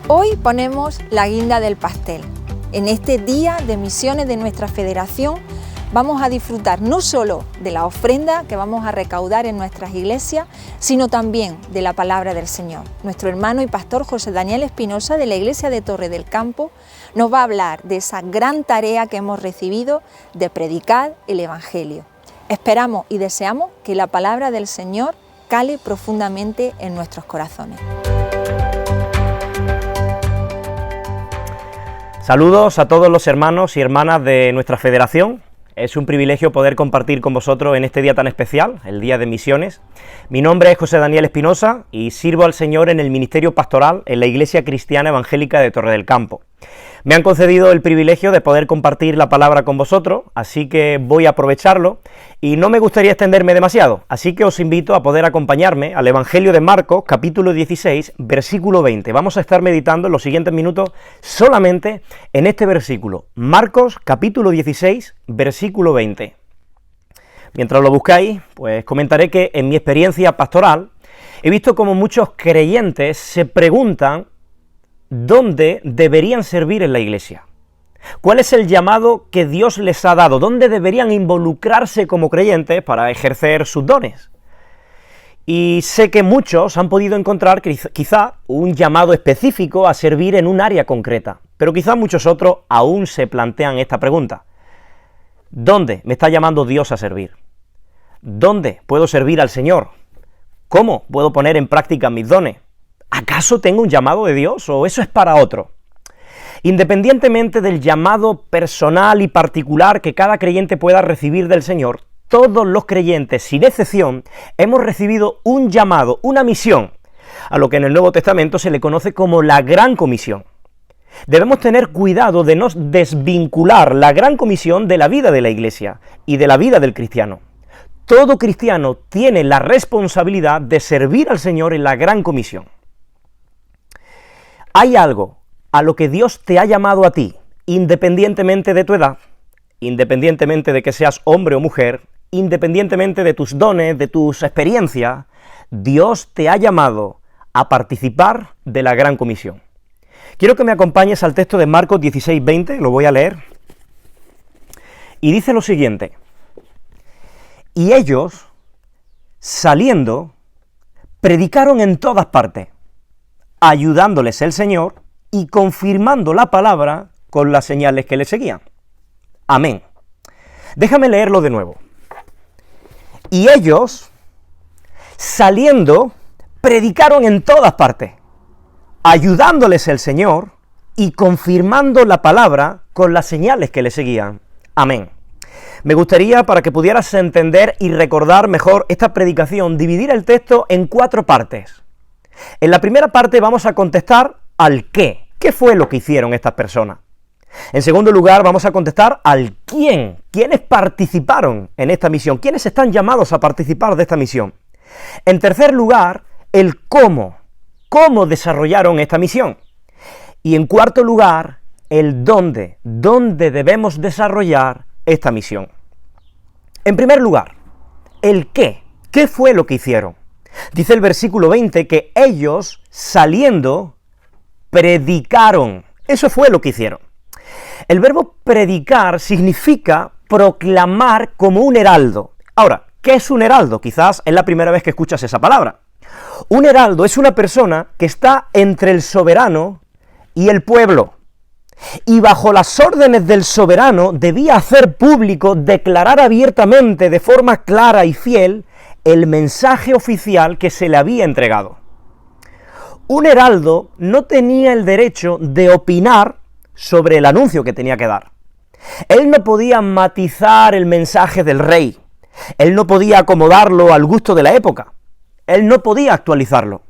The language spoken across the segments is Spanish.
Hoy ponemos la guinda del pastel. En este día de misiones de nuestra federación vamos a disfrutar no solo de la ofrenda que vamos a recaudar en nuestras iglesias, sino también de la palabra del Señor. Nuestro hermano y pastor José Daniel Espinosa de la iglesia de Torre del Campo nos va a hablar de esa gran tarea que hemos recibido de predicar el Evangelio. Esperamos y deseamos que la palabra del Señor cale profundamente en nuestros corazones. Saludos a todos los hermanos y hermanas de nuestra federación. Es un privilegio poder compartir con vosotros en este día tan especial, el Día de Misiones. Mi nombre es José Daniel Espinosa y sirvo al Señor en el ministerio pastoral en la Iglesia Cristiana Evangélica de Torre del Campo. Me han concedido el privilegio de poder compartir la palabra con vosotros, así que voy a aprovecharlo y no me gustaría extenderme demasiado, así que os invito a poder acompañarme al Evangelio de Marcos, capítulo 16, versículo 20. Vamos a estar meditando en los siguientes minutos solamente en este versículo. Marcos, capítulo 16, versículo 20. Mientras lo buscáis, pues comentaré que en mi experiencia pastoral he visto como muchos creyentes se preguntan ¿dónde deberían servir en la iglesia? ¿Cuál es el llamado que Dios les ha dado? ¿Dónde deberían involucrarse como creyentes para ejercer sus dones? Y sé que muchos han podido encontrar quizá un llamado específico a servir en un área concreta, pero quizá muchos otros aún se plantean esta pregunta. ¿Dónde me está llamando Dios a servir? ¿Dónde puedo servir al Señor? ¿Cómo puedo poner en práctica mis dones? ¿Acaso tengo un llamado de Dios o eso es para otro? Independientemente del llamado personal y particular que cada creyente pueda recibir del Señor, todos los creyentes, sin excepción, hemos recibido un llamado, una misión, a lo que en el Nuevo Testamento se le conoce como la Gran Comisión. Debemos tener cuidado de no desvincular la Gran Comisión de la vida de la Iglesia y de la vida del cristiano. Todo cristiano tiene la responsabilidad de servir al Señor en la Gran Comisión. ¿Hay algo a lo que Dios te ha llamado a ti, independientemente de tu edad, independientemente de que seas hombre o mujer, independientemente de tus dones, de tus experiencias? Dios te ha llamado a participar de la Gran Comisión. Quiero que me acompañes al texto de Marcos 16, 20, lo voy a leer, y dice lo siguiente: y ellos, saliendo, predicaron en todas partes, ayudándoles el Señor y confirmando la palabra con las señales que le seguían. Amén. Déjame leerlo de nuevo. Y ellos, saliendo, predicaron en todas partes, ayudándoles el Señor y confirmando la palabra con las señales que le seguían. Amén. Me gustaría, para que pudieras entender y recordar mejor esta predicación, dividir el texto en 4 partes. En la primera parte vamos a contestar al qué. ¿Qué fue lo que hicieron estas personas? En segundo lugar, vamos a contestar al quién. ¿Quiénes participaron en esta misión? ¿Quiénes están llamados a participar de esta misión? En tercer lugar, el cómo. ¿Cómo desarrollaron esta misión? Y en cuarto lugar, el dónde. ¿Dónde debemos desarrollar esta misión? En primer lugar, el qué. ¿Qué fue lo que hicieron? Dice el versículo 20 que ellos, saliendo, predicaron. Eso fue lo que hicieron. El verbo predicar significa proclamar como un heraldo. Ahora, ¿qué es un heraldo? Quizás es la primera vez que escuchas esa palabra. Un heraldo es una persona que está entre el soberano y el pueblo. Y bajo las órdenes del soberano debía hacer público, declarar abiertamente, de forma clara y fiel, el mensaje oficial que se le había entregado. Un heraldo no tenía el derecho de opinar sobre el anuncio que tenía que dar. Él no podía matizar el mensaje del rey. Él no podía acomodarlo al gusto de la época. Él no podía actualizarlo.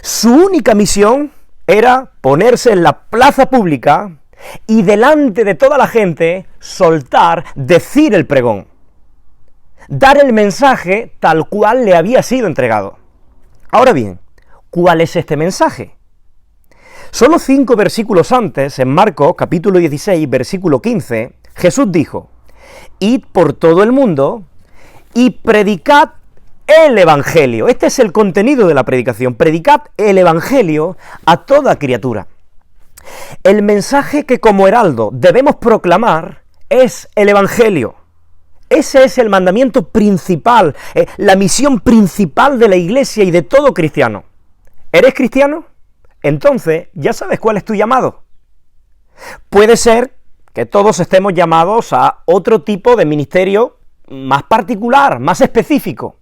Su única misión era ponerse en la plaza pública y delante de toda la gente soltar, decir el pregón. Dar el mensaje tal cual le había sido entregado. Ahora bien, ¿cuál es este mensaje? Solo 5 versículos antes, en Marcos capítulo 16, versículo 15, Jesús dijo: id por todo el mundo y predicad el Evangelio. Este es el contenido de la predicación. Predicad el Evangelio a toda criatura. El mensaje que como heraldo debemos proclamar es el Evangelio. Ese es el mandamiento principal, la misión principal de la Iglesia y de todo cristiano. ¿Eres cristiano? Entonces ya sabes cuál es tu llamado. Puede ser que todos estemos llamados a otro tipo de ministerio más particular, más específico,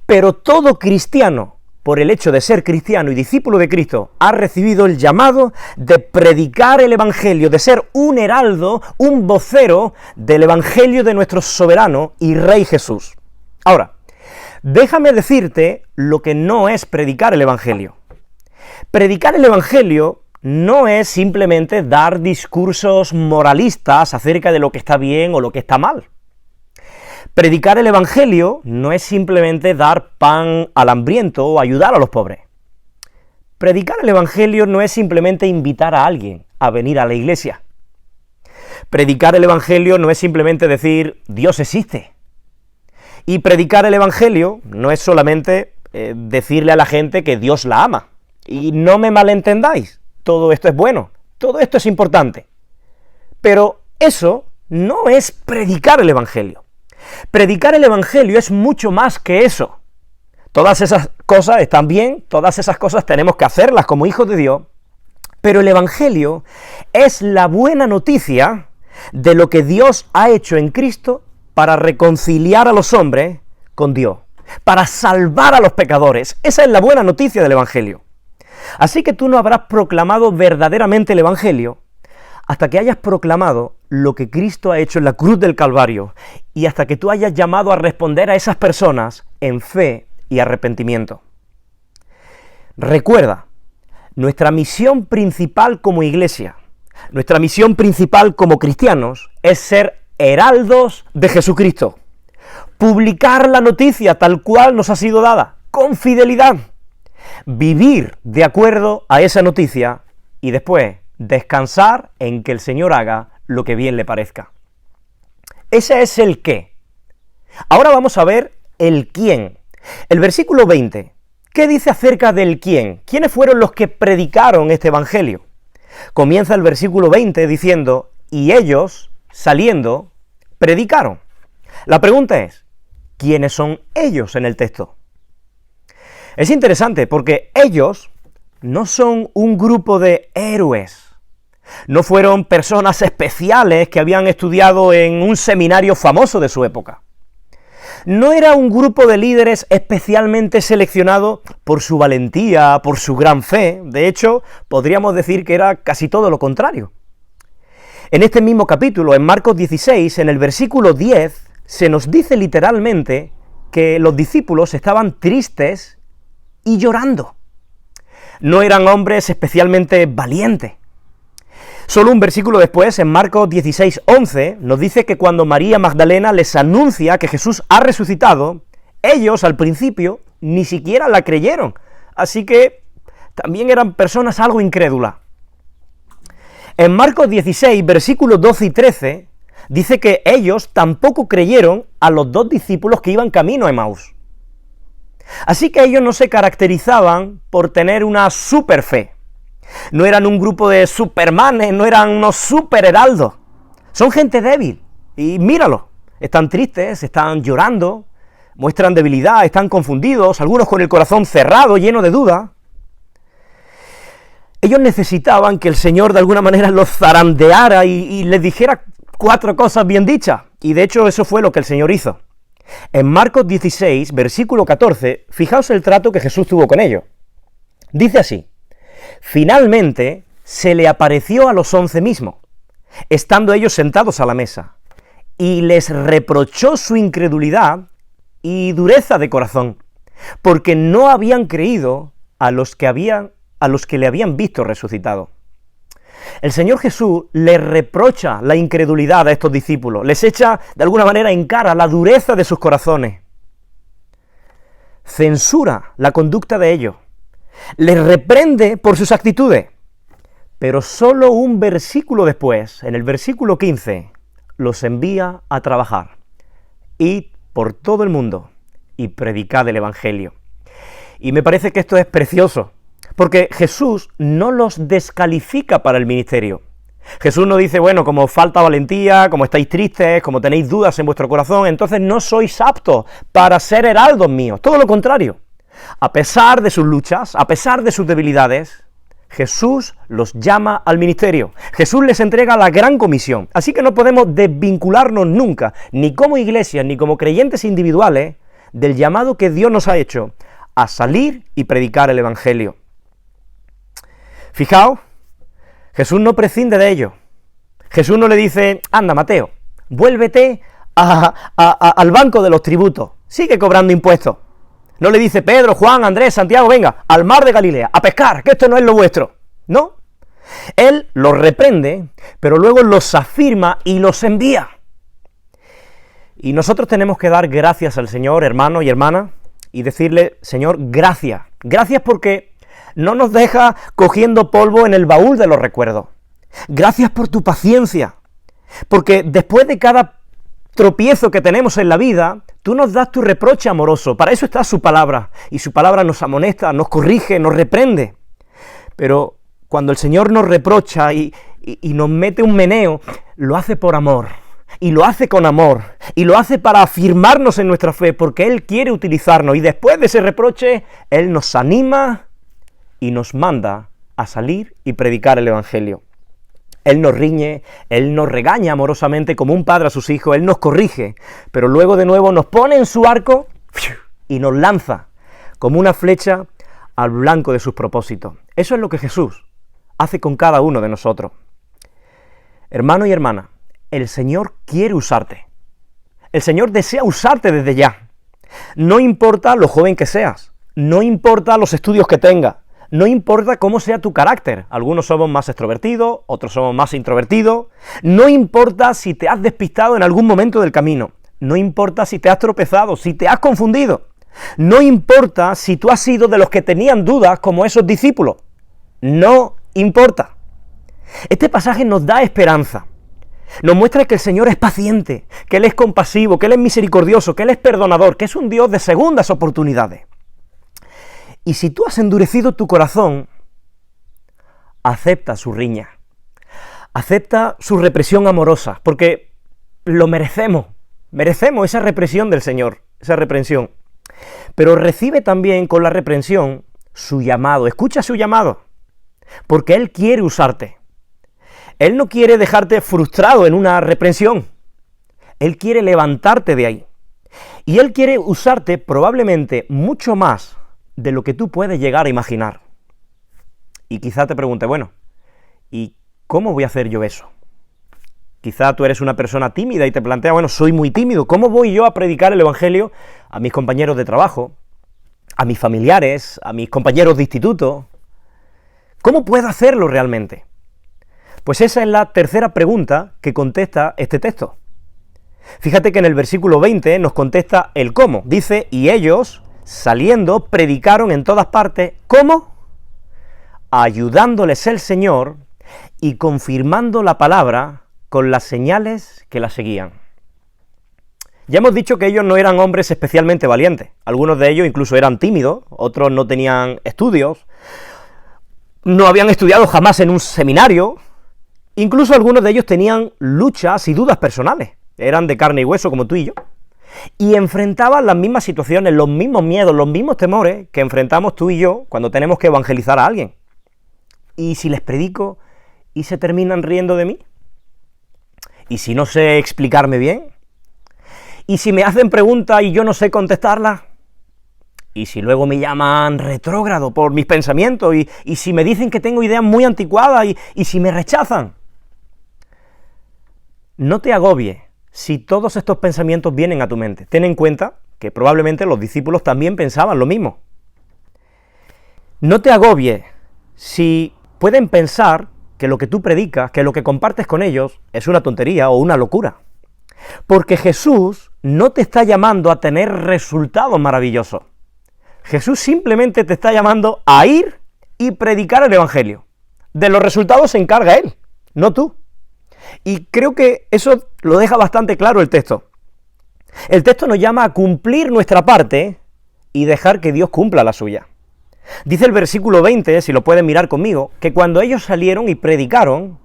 pero todo cristiano, por el hecho de ser cristiano y discípulo de Cristo, ha recibido el llamado de predicar el Evangelio, de ser un heraldo, un vocero del Evangelio de nuestro soberano y Rey Jesús. Ahora, déjame decirte lo que no es predicar el Evangelio. Predicar el Evangelio no es simplemente dar discursos moralistas acerca de lo que está bien o lo que está mal. Predicar el Evangelio no es simplemente dar pan al hambriento o ayudar a los pobres. Predicar el Evangelio no es simplemente invitar a alguien a venir a la iglesia. Predicar el Evangelio no es simplemente decir Dios existe. Y predicar el Evangelio no es solamente decirle a la gente que Dios la ama. Y no me malentendáis, todo esto es bueno, todo esto es importante. Pero eso no es predicar el Evangelio. Predicar el Evangelio es mucho más que eso. Todas esas cosas están bien, todas esas cosas tenemos que hacerlas como hijos de Dios, pero el Evangelio es la buena noticia de lo que Dios ha hecho en Cristo para reconciliar a los hombres con Dios, para salvar a los pecadores. Esa es la buena noticia del Evangelio. Así que tú no habrás proclamado verdaderamente el Evangelio hasta que hayas proclamado lo que Cristo ha hecho en la cruz del Calvario y hasta que tú hayas llamado a responder a esas personas en fe y arrepentimiento. Recuerda, nuestra misión principal como iglesia, nuestra misión principal como cristianos es ser heraldos de Jesucristo, publicar la noticia tal cual nos ha sido dada, con fidelidad, vivir de acuerdo a esa noticia y después descansar en que el Señor haga lo que bien le parezca. Ese es el qué. Ahora vamos a ver el quién. El versículo 20, ¿qué dice acerca del quién? ¿Quiénes fueron los que predicaron este evangelio? Comienza el versículo 20 diciendo, y ellos, saliendo, predicaron. La pregunta es, ¿quiénes son ellos en el texto? Es interesante porque ellos no son un grupo de héroes. No fueron personas especiales que habían estudiado en un seminario famoso de su época. No era un grupo de líderes especialmente seleccionado por su valentía, por su gran fe. De hecho, podríamos decir que era casi todo lo contrario. En este mismo capítulo, en Marcos 16, en el versículo 10, se nos dice literalmente que los discípulos estaban tristes y llorando. No eran hombres especialmente valientes. Solo un versículo después, en Marcos 16, 11, nos dice que cuando María Magdalena les anuncia que Jesús ha resucitado, ellos al principio ni siquiera la creyeron, así que también eran personas algo incrédulas. En Marcos 16, versículos 12 y 13, dice que ellos tampoco creyeron a los dos discípulos que iban camino a Emaús. Así que ellos no se caracterizaban por tener una super fe. No eran un grupo de supermanes, no eran unos super heraldos. Son gente débil. Y míralo, están tristes, están llorando, muestran debilidad, están confundidos, algunos con el corazón cerrado, lleno de duda. Ellos necesitaban que el Señor de alguna manera los zarandeara y les dijera 4 cosas bien dichas. Y de hecho eso fue lo que el Señor hizo. En Marcos 16, versículo 14, fijaos el trato que Jesús tuvo con ellos. Dice así, finalmente se le apareció a los 11 mismos, estando ellos sentados a la mesa, y les reprochó su incredulidad y dureza de corazón, porque no habían creído a los que le habían visto resucitado. El Señor Jesús les reprocha la incredulidad a estos discípulos, les echa de alguna manera en cara la dureza de sus corazones, censura la conducta de ellos, les reprende por sus actitudes, pero solo un versículo después, en el versículo 15, los envía a trabajar. Id por todo el mundo y predicad el Evangelio. Y me parece que esto es precioso, Porque Jesús no los descalifica para el ministerio. Jesús no dice, bueno, como os falta valentía, como estáis tristes, como tenéis dudas en vuestro corazón, entonces no sois aptos para ser heraldos míos. Todo lo contrario. A pesar de sus luchas, a pesar de sus debilidades, Jesús los llama al ministerio. Jesús les entrega la gran comisión. Así que no podemos desvincularnos nunca, ni como iglesia, ni como creyentes individuales, del llamado que Dios nos ha hecho a salir y predicar el Evangelio. Fijaos, Jesús no prescinde de ello. Jesús no le dice, anda Mateo, vuélvete al banco de los tributos, sigue cobrando impuestos. No le dice Pedro, Juan, Andrés, Santiago, venga, al mar de Galilea, a pescar, que esto no es lo vuestro. No. Él los reprende, pero luego los afirma y los envía. Y nosotros tenemos que dar gracias al Señor, hermano y hermana, y decirle, Señor, gracias. Gracias porque no nos deja cogiendo polvo en el baúl de los recuerdos. Gracias por tu paciencia, porque después de cada tropiezo que tenemos en la vida, tú nos das tu reproche amoroso. Para eso está su palabra, y su palabra nos amonesta, nos corrige, nos reprende. Pero cuando el Señor nos reprocha y nos mete un meneo, lo hace por amor, y lo hace con amor, y lo hace para afirmarnos en nuestra fe, porque Él quiere utilizarnos, y después de ese reproche, Él nos anima y nos manda a salir y predicar el Evangelio. Él nos riñe, Él nos regaña amorosamente como un padre a sus hijos, Él nos corrige, pero luego de nuevo nos pone en su arco y nos lanza como una flecha al blanco de sus propósitos. Eso es lo que Jesús hace con cada uno de nosotros. Hermano y hermana, el Señor quiere usarte. El Señor desea usarte desde ya. No importa lo joven que seas, no importa los estudios que tengas, no importa cómo sea tu carácter, algunos somos más extrovertidos, otros somos más introvertidos, no importa si te has despistado en algún momento del camino, no importa si te has tropezado, si te has confundido, no importa si tú has sido de los que tenían dudas como esos discípulos, no importa. Este pasaje nos da esperanza, nos muestra que el Señor es paciente, que Él es compasivo, que Él es misericordioso, que Él es perdonador, que es un Dios de segundas oportunidades. Y si tú has endurecido tu corazón, acepta su riña, acepta su represión amorosa, porque lo merecemos esa represión del Señor, esa reprensión. Pero recibe también con la reprensión su llamado, escucha su llamado, porque Él quiere usarte. Él no quiere dejarte frustrado en una reprensión, Él quiere levantarte de ahí. Y Él quiere usarte probablemente mucho más de lo que tú puedes llegar a imaginar. Y quizá te pregunte, bueno, ¿y cómo voy a hacer yo eso? Quizá tú eres una persona tímida y te plantea, bueno, soy muy tímido, ¿cómo voy yo a predicar el Evangelio a mis compañeros de trabajo, a mis familiares, a mis compañeros de instituto? ¿Cómo puedo hacerlo realmente? Pues esa es la tercera pregunta que contesta este texto. Fíjate que en el versículo 20 nos contesta el cómo. Dice, y ellos, saliendo, predicaron en todas partes. ¿Cómo? Ayudándoles el Señor y confirmando la palabra con las señales que la seguían. Ya hemos dicho que ellos no eran hombres especialmente valientes. Algunos de ellos incluso eran tímidos, otros no tenían estudios, no habían estudiado jamás en un seminario, incluso algunos de ellos tenían luchas y dudas personales. Eran de carne y hueso como tú y yo. Y enfrentaban las mismas situaciones, los mismos miedos, los mismos temores que enfrentamos tú y yo cuando tenemos que evangelizar a alguien. ¿Y si les predico y se terminan riendo de mí? ¿Y si no sé explicarme bien? ¿Y si me hacen preguntas y yo no sé contestarlas? ¿Y si luego me llaman retrógrado por mis pensamientos? ¿Y si me dicen que tengo ideas muy anticuadas? ¿Y si me rechazan? No te agobies si todos estos pensamientos vienen a tu mente. Ten en cuenta que probablemente los discípulos también pensaban lo mismo. No te agobies si pueden pensar que lo que tú predicas, que lo que compartes con ellos, es una tontería o una locura. Porque Jesús no te está llamando a tener resultados maravillosos. Jesús simplemente te está llamando a ir y predicar el Evangelio. De los resultados se encarga Él, no tú. Y creo que eso lo deja bastante claro el texto. El texto nos llama a cumplir nuestra parte y dejar que Dios cumpla la suya. Dice el versículo 20, si lo pueden mirar conmigo, que cuando ellos salieron y predicaron,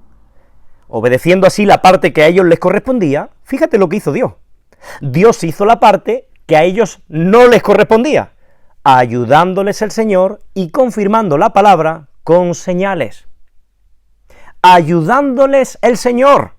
obedeciendo así la parte que a ellos les correspondía, fíjate lo que hizo Dios. Dios hizo la parte que a ellos no les correspondía, ayudándoles el Señor y confirmando la palabra con señales. Ayudándoles el Señor.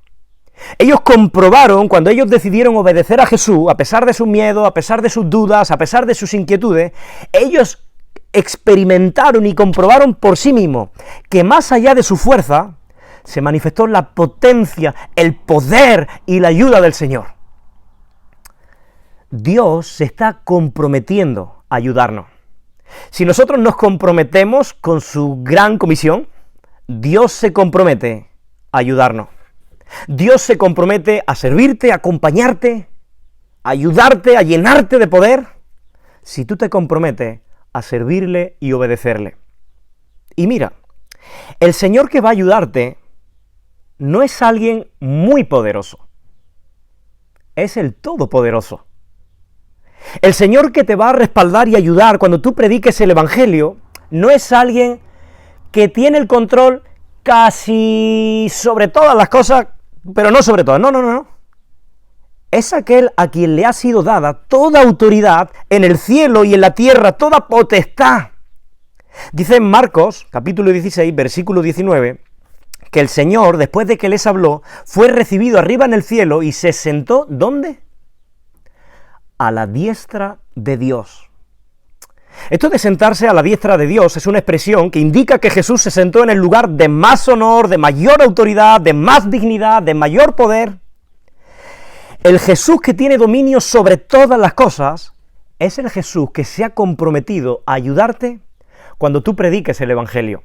Ellos comprobaron, cuando ellos decidieron obedecer a Jesús, a pesar de su miedo, a pesar de sus dudas, a pesar de sus inquietudes, ellos experimentaron y comprobaron por sí mismos que más allá de su fuerza, se manifestó la potencia, el poder y la ayuda del Señor. Dios se está comprometiendo a ayudarnos. Si nosotros nos comprometemos con su gran comisión, Dios se compromete a ayudarnos. Dios se compromete a servirte, a acompañarte, a ayudarte, a llenarte de poder, si tú te comprometes a servirle y obedecerle. Y mira, el Señor que va a ayudarte no es alguien muy poderoso, es el Todopoderoso. El Señor que te va a respaldar y ayudar cuando tú prediques el Evangelio no es alguien que tiene el control casi sobre todas las cosas, pero no sobre todas, no. Es aquel a quien le ha sido dada toda autoridad en el cielo y en la tierra, toda potestad. Dice en Marcos, capítulo 16, versículo 19, que el Señor, después de que les habló, fue recibido arriba en el cielo y se sentó, ¿dónde? A la diestra de Dios. Esto de sentarse a la diestra de Dios es una expresión que indica que Jesús se sentó en el lugar de más honor, de mayor autoridad, de más dignidad, de mayor poder. El Jesús que tiene dominio sobre todas las cosas es el Jesús que se ha comprometido a ayudarte cuando tú prediques el Evangelio.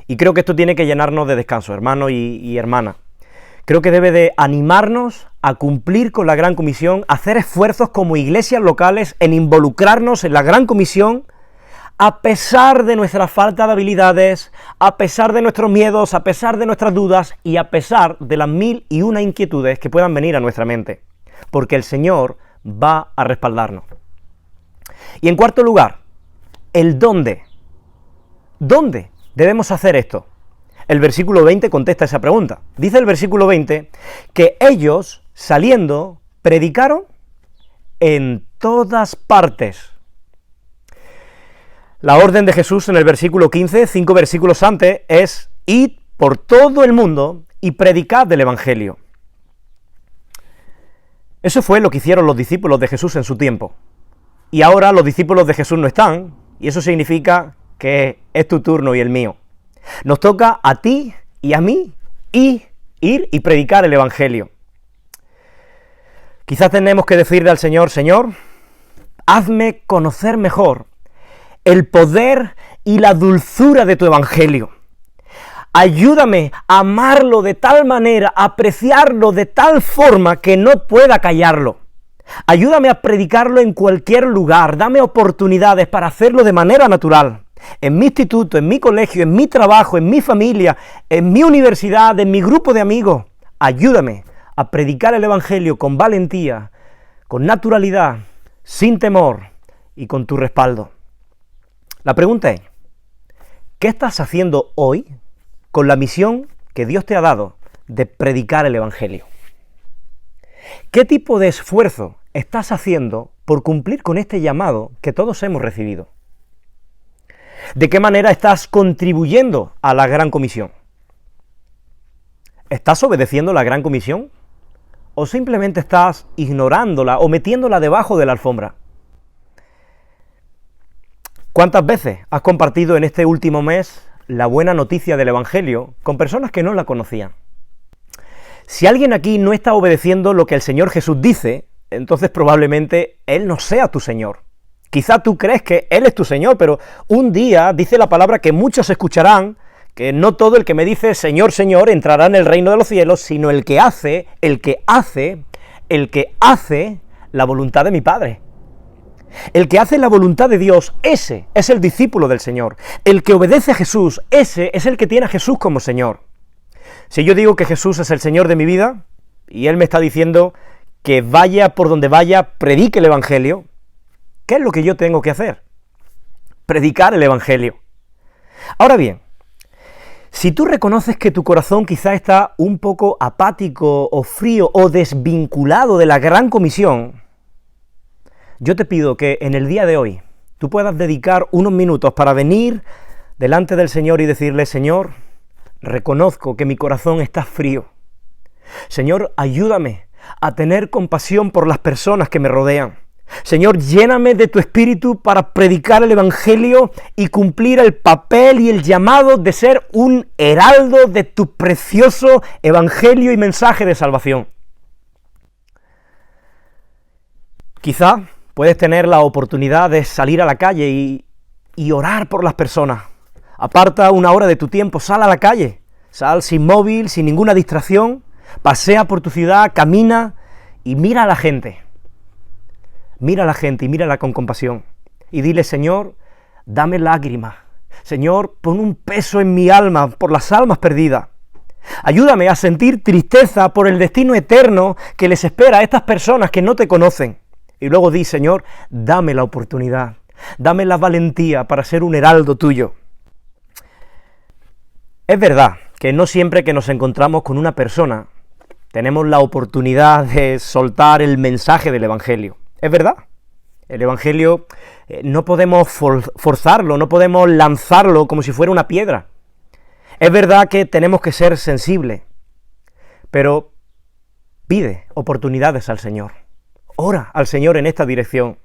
Y creo que esto tiene que llenarnos de descanso, hermano y hermana. Creo que debe de animarnos a cumplir con la Gran Comisión, a hacer esfuerzos como iglesias locales en involucrarnos en la Gran Comisión, a pesar de nuestra falta de habilidades, a pesar de nuestros miedos, a pesar de nuestras dudas y a pesar de las 1001 inquietudes que puedan venir a nuestra mente, porque el Señor va a respaldarnos. Y en cuarto lugar, el dónde. ¿Dónde debemos hacer esto? El versículo 20 contesta esa pregunta. Dice el versículo 20 que ellos, saliendo, predicaron en todas partes. La orden de Jesús en el versículo 15, 5 versículos antes, es id por todo el mundo y predicad el Evangelio. Eso fue lo que hicieron los discípulos de Jesús en su tiempo. Y ahora los discípulos de Jesús no están, y eso significa que es tu turno y el mío. Nos toca a ti y a mí ir y predicar el Evangelio. Quizás tenemos que decirle al Señor, Señor, hazme conocer mejor el poder y la dulzura de tu Evangelio. Ayúdame a amarlo de tal manera, a apreciarlo de tal forma que no pueda callarlo. Ayúdame a predicarlo en cualquier lugar, dame oportunidades para hacerlo de manera natural. En mi instituto, en mi colegio, en mi trabajo, en mi familia, en mi universidad, en mi grupo de amigos. Ayúdame a predicar el Evangelio con valentía, con naturalidad, sin temor y con tu respaldo. La pregunta es, ¿qué estás haciendo hoy con la misión que Dios te ha dado de predicar el Evangelio? ¿Qué tipo de esfuerzo estás haciendo por cumplir con este llamado que todos hemos recibido? ¿De qué manera estás contribuyendo a la Gran Comisión? ¿Estás obedeciendo la Gran Comisión? ¿O simplemente estás ignorándola o metiéndola debajo de la alfombra? ¿Cuántas veces has compartido en este último mes la buena noticia del Evangelio con personas que no la conocían? Si alguien aquí no está obedeciendo lo que el Señor Jesús dice, entonces probablemente Él no sea tu Señor. Quizá tú crees que Él es tu Señor, pero un día dice la palabra que muchos escucharán, que no todo el que me dice Señor, Señor entrará en el reino de los cielos, sino el que hace la voluntad de mi Padre. El que hace la voluntad de Dios, ese es el discípulo del Señor. El que obedece a Jesús, ese es el que tiene a Jesús como Señor. Si yo digo que Jesús es el Señor de mi vida, y Él me está diciendo que vaya por donde vaya, predique el Evangelio, ¿qué es lo que yo tengo que hacer? predicar el Evangelio. Ahora bien, si tú reconoces que tu corazón quizá está un poco apático o frío o desvinculado de la gran comisión, yo te pido que en el día de hoy tú puedas dedicar unos minutos para venir delante del Señor y decirle: Señor, reconozco que mi corazón está frío. Señor, ayúdame a tener compasión por las personas que me rodean. Señor, lléname de tu Espíritu para predicar el Evangelio y cumplir el papel y el llamado de ser un heraldo de tu precioso Evangelio y mensaje de salvación. Quizá puedes tener la oportunidad de salir a la calle y orar por las personas. Aparta una hora de tu tiempo, sal a la calle, sal sin móvil, sin ninguna distracción, pasea por tu ciudad, camina y mira a la gente. Mira a la gente y mírala con compasión. Y dile: Señor, dame lágrimas. Señor, pon un peso en mi alma por las almas perdidas. Ayúdame a sentir tristeza por el destino eterno que les espera a estas personas que no te conocen. Y luego di: Señor, dame la oportunidad, dame la valentía para ser un heraldo tuyo. Es verdad que no siempre que nos encontramos con una persona tenemos la oportunidad de soltar el mensaje del Evangelio. Es verdad, el Evangelio no podemos forzarlo, no podemos lanzarlo como si fuera una piedra. Es verdad que tenemos que ser sensibles, pero pide oportunidades al Señor. Ora al Señor en esta dirección.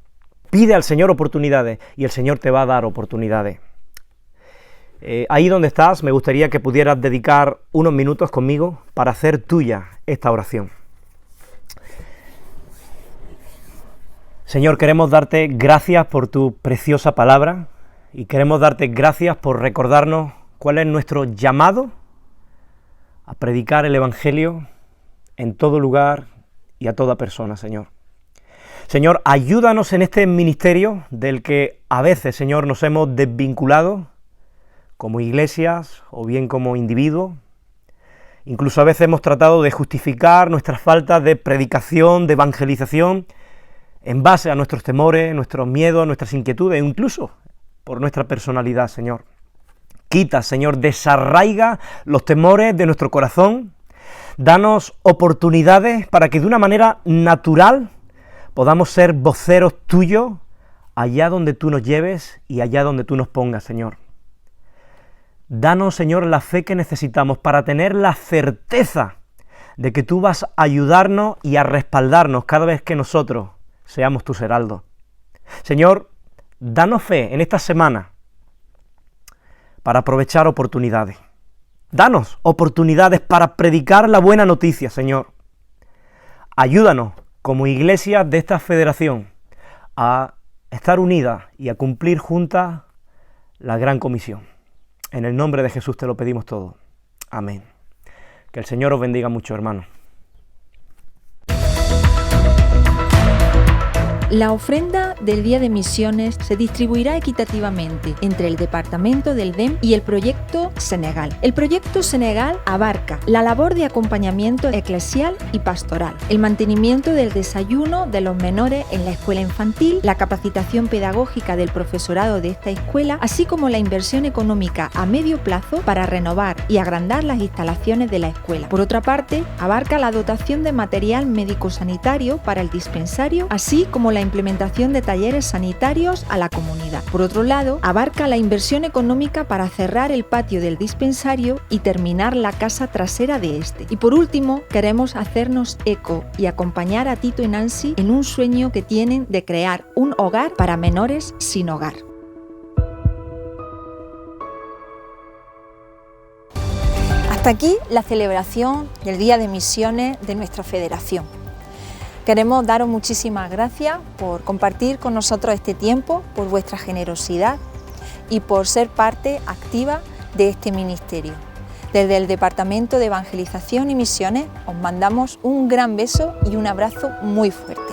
Pide al Señor oportunidades y el Señor te va a dar oportunidades. Ahí donde estás, me gustaría que pudieras dedicar unos minutos conmigo para hacer tuya esta oración. Señor, queremos darte gracias por tu preciosa palabra y queremos darte gracias por recordarnos cuál es nuestro llamado a predicar el Evangelio en todo lugar y a toda persona, Señor. Señor, ayúdanos en este ministerio del que a veces, Señor, nos hemos desvinculado como iglesias o bien como individuos. Incluso a veces hemos tratado de justificar nuestras faltas de predicación, de evangelización, en base a nuestros temores, nuestros miedos, nuestras inquietudes, incluso por nuestra personalidad, Señor. Quita, Señor, desarraiga los temores de nuestro corazón, danos oportunidades para que de una manera natural podamos ser voceros tuyos allá donde tú nos lleves y allá donde tú nos pongas, Señor. Danos, Señor, la fe que necesitamos para tener la certeza de que tú vas a ayudarnos y a respaldarnos cada vez que nosotros seamos tus heraldos. Señor, danos fe en esta semana para aprovechar oportunidades. Danos oportunidades para predicar la buena noticia, Señor. Ayúdanos como iglesia de esta federación a estar unidas y a cumplir juntas la gran comisión. En el nombre de Jesús te lo pedimos todo. Amén. Que el Señor os bendiga mucho, hermanos. La ofrenda del Día de Misiones se distribuirá equitativamente entre el Departamento del DEM y el Proyecto Senegal. El Proyecto Senegal abarca la labor de acompañamiento eclesial y pastoral, el mantenimiento del desayuno de los menores en la escuela infantil, la capacitación pedagógica del profesorado de esta escuela, así como la inversión económica a medio plazo para renovar y agrandar las instalaciones de la escuela. Por otra parte, abarca la dotación de material médico-sanitario para el dispensario, así como la implementación de talleres sanitarios a la comunidad. Por otro lado, abarca la inversión económica para cerrar el patio del dispensario y terminar la casa trasera de este. Y por último, queremos hacernos eco y acompañar a Tito y Nancy en un sueño que tienen de crear un hogar para menores sin hogar. Hasta aquí la celebración del Día de Misiones de nuestra federación. Queremos daros muchísimas gracias por compartir con nosotros este tiempo, por vuestra generosidad y por ser parte activa de este ministerio. Desde el Departamento de Evangelización y Misiones os mandamos un gran beso y un abrazo muy fuerte.